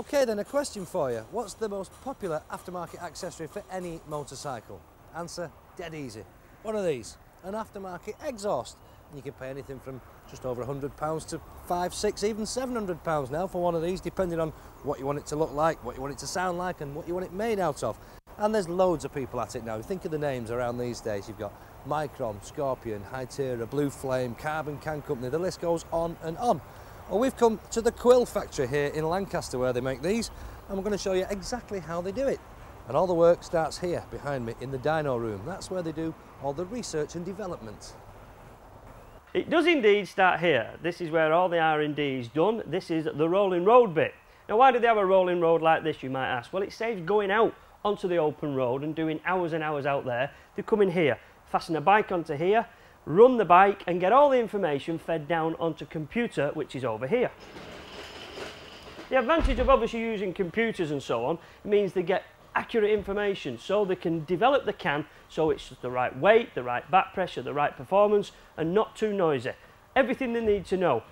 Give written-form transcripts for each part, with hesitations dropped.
Okay then, a question for you. What's the most popular aftermarket accessory for any motorcycle? Answer, dead easy. One of these, an aftermarket exhaust. And you can pay anything from just over £100 to £500, £600, even £700 now for one of these, depending on what you want it to look like, what you want it to sound like, and what you want it made out of. And there's loads of people at it now. Think of the names around these days. You've got Micron, Scorpion, Hytera, Blue Flame, Carbon Can Company, the list goes on and on. Well, we've come to the Quill factory here in Lancaster where they make these, and we're going to show you exactly how they do it. And all the work starts here behind me in the dyno room. That's where they do all the research and development. It does indeed start here. This is where all the R&D is done. This is the rolling road bit. Now, why do they have a rolling road like this, you might ask? Well, it saves going out onto the open road and doing hours and hours out there. They come in here, fasten a bike onto here, run the bike and get all the information fed down onto computer, which is over here. The advantage of obviously using computers and so on means they get accurate information, so they can develop the can so it's the right weight, the right back pressure, the right performance, and not too noisy. Everything they need to know.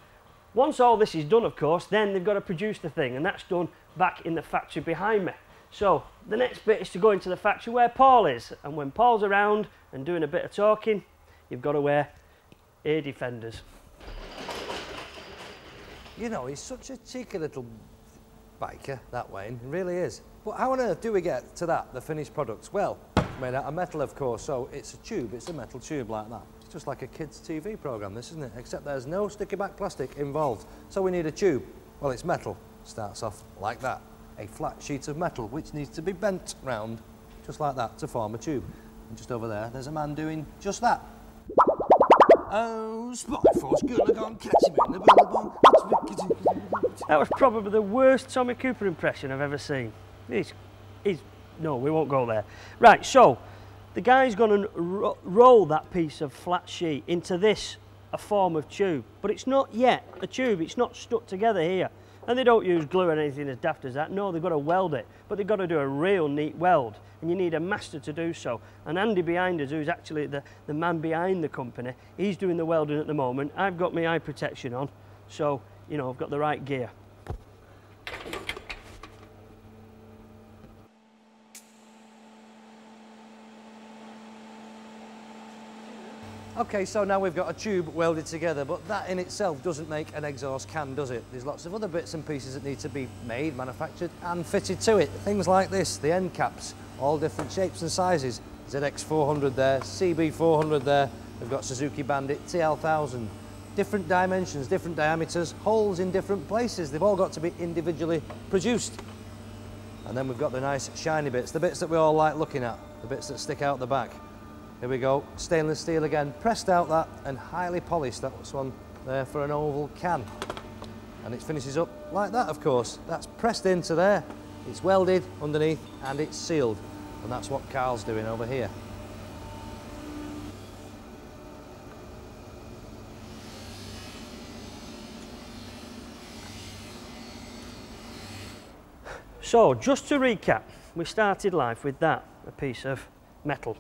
Once all this is done, of course, then they've got to produce the thing, and that's done back in the factory behind me. So the next bit is to go into the factory where Paul is, and when Paul's around and doing a bit of talking, you've got to wear ear defenders. You know, he's such a cheeky little biker, that Wayne, he really is. But how on earth do we get to that, the finished product? Well, it's made out of metal, of course, so it's a tube, it's a metal tube like that. It's just like a kid's TV programme, this, isn't it? Except there's no sticky back plastic involved. So we need a tube. Well, it's metal. Starts off like that. A flat sheet of metal, which needs to be bent round, just like that, to form a tube. And just over there, there's a man doing just that. Oh, Spyforce, gonna go and catch him in the billabong. That was probably the worst Tommy Cooper impression I've ever seen. No, we won't go there. Right, so the guy's going to roll that piece of flat sheet into this, a form of tube. But it's not yet a tube, it's not stuck together here. And they don't use glue or anything as daft as that. No, they've got to weld it. But they've got to do a real neat weld. And you need a master to do so. And Andy behind us, who's actually the man behind the company, he's doing the welding at the moment. I've got my eye protection on, so, you know, I've got the right gear. Okay, so now we've got a tube welded together, but that in itself doesn't make an exhaust can, does it? There's lots of other bits and pieces that need to be made, manufactured and fitted to it. Things like this, the end caps, all different shapes and sizes. ZX400 there, CB400 there, we've got Suzuki Bandit, TL1000. Different dimensions, different diameters, holes in different places. They've all got to be individually produced. And then we've got the nice shiny bits, the bits that we all like looking at, the bits that stick out the back. Here we go, stainless steel again, pressed out that and highly polished. That's one there for an oval can. And it finishes up like that, of course. That's pressed into there, it's welded underneath and it's sealed. And that's what Carl's doing over here. So, just to recap, we started life with that, a piece of metal.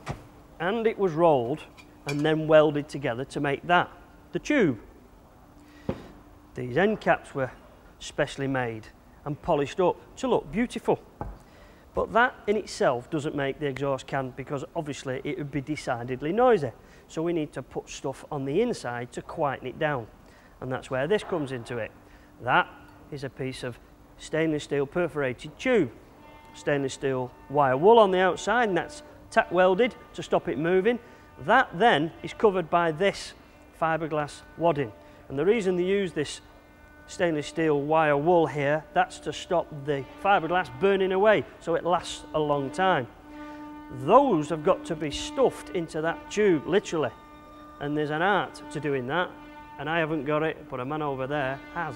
And it was rolled and then welded together to make that, the tube. These end caps were specially made and polished up to look beautiful. But that in itself doesn't make the exhaust can, because obviously it would be decidedly noisy. So we need to put stuff on the inside to quieten it down. And that's where this comes into it. That is a piece of stainless steel perforated tube. Stainless steel wire wool on the outside, and that's tack welded to stop it moving. That then is covered by this fiberglass wadding. And the reason they use this stainless steel wire wool here, that's to stop the fiberglass burning away, so it lasts a long time. Those have got to be stuffed into that tube, literally. And there's an art to doing that, and I haven't got it, but a man over there has.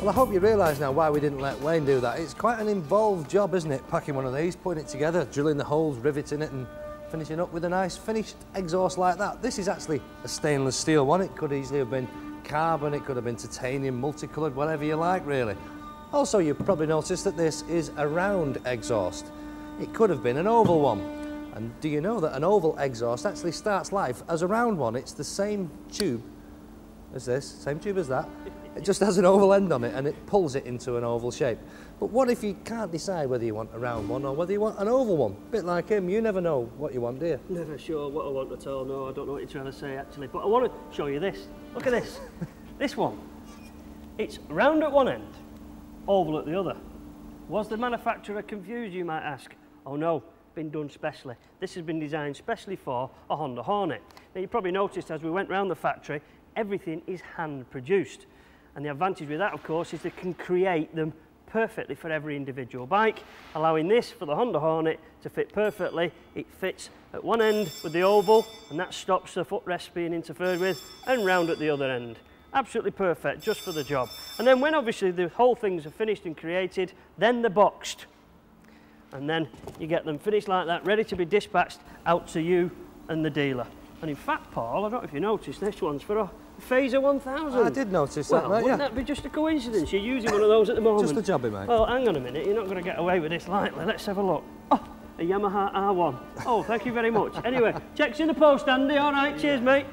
Well, I hope you realise now why we didn't let Wayne do that. It's quite an involved job, isn't it, packing one of these, putting it together, drilling the holes, riveting it and finishing up with a nice finished exhaust like that. This is actually a stainless steel one. It could easily have been carbon, it could have been titanium, multicoloured, whatever you like, really. Also, you've probably noticed that this is a round exhaust. It could have been an oval one. And do you know that an oval exhaust actually starts life as a round one? It's the same tube as this, same tube as that. It just has an oval end on it and it pulls it into an oval shape. But what if you can't decide whether you want a round one or whether you want an oval one? A bit like him, you never know what you want, do you? Never sure what I want at all, no, I don't know what you're trying to say actually. But I want to show you this. Look at this. This one. It's round at one end, oval at the other. Was the manufacturer confused, you might ask? Oh no, been done specially. This has been designed specially for a Honda Hornet. Now you probably noticed as we went round the factory, everything is hand produced. And the advantage with that, of course, is they can create them perfectly for every individual bike, allowing this for the Honda Hornet to fit perfectly. It fits at one end with the oval, and that stops the footrest being interfered with, and round at the other end. Absolutely perfect, just for the job. And then when obviously the whole things are finished and created, then they're boxed. And then you get them finished like that, ready to be dispatched out to you and the dealer. And in fact, Paul, I don't know if you noticed, this one's for a Phaser 1000. I did notice that, mate, wouldn't that be just a coincidence? You're using one of those at the moment. Just a jobby, mate. Well, hang on a minute, you're not going to get away with this lightly. Let's have a look. Oh, a Yamaha R1. Oh, thank you very much. Anyway, check's in the post, Andy. All right, cheers, mate.